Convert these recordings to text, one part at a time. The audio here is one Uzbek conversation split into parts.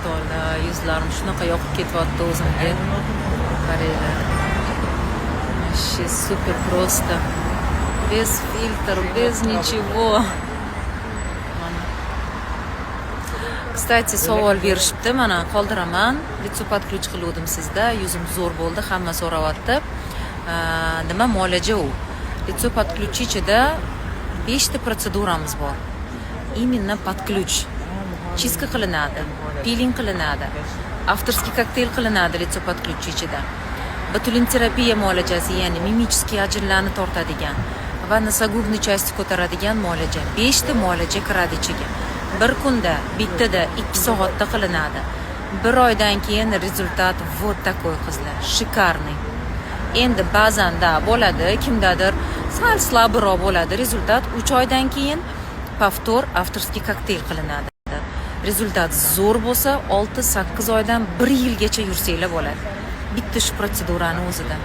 To'la yuzlarim shunaqa yoqib ketyapti o'zimga. Qaranglar. Вообще супер просто. Без фильтр, без ничего. Kstati savol berishibdi, mana qoldiraman. Litso podключ qildim sizda. Yuzim zo'r bo'ldi, hamma so'rayapti. Nima muolaja u? Litso podключ ichida 5 ta protseduramiz bor. Именно podключ. Чистка qilinadi, peeling qilinadi, avtorskiy kokteyl qilinadi litso podключ ichida. Botulin terapiya muolajasi, ya'ni mimический ajinlarni tortadigan va nasogubni часть ko'taradigan muolaja. 5 ta muolaja kiradi ichiga. Bir kunda, bittada 2 soatda qilinadi. 1 oydan keyin rezultat вот такой qizlar, shikarniy. Endi ba'zan da bo'ladi, kimdadir sal slabroq bo'ladi. Rezultat 3 oydan keyin повтор avtorskiy kokteyl qilinadi. Rezultat zo'r bo'lsa 6-8 oydan 1 yilgacha yursanglar bo'ladi. Bitta shu protsedurani o'zida.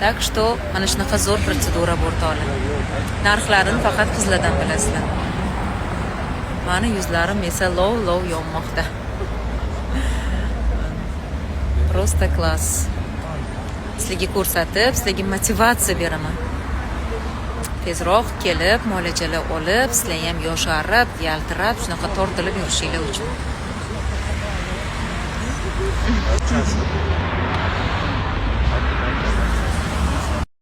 Так что mana shunaqa zo'r protsedura bor to'la. Narxlarini faqat qizlardan bilasizlar. Mani yuzlarim esa lov yonmoqda. Просто klass. Sizlarga ko'rsatib, sizlarga motivatsiya beraman. Tezroq kelib, muolajalar olib, sizlar ham yosharib, yaltirab, shunaqa tortilib yurishinglar uchun.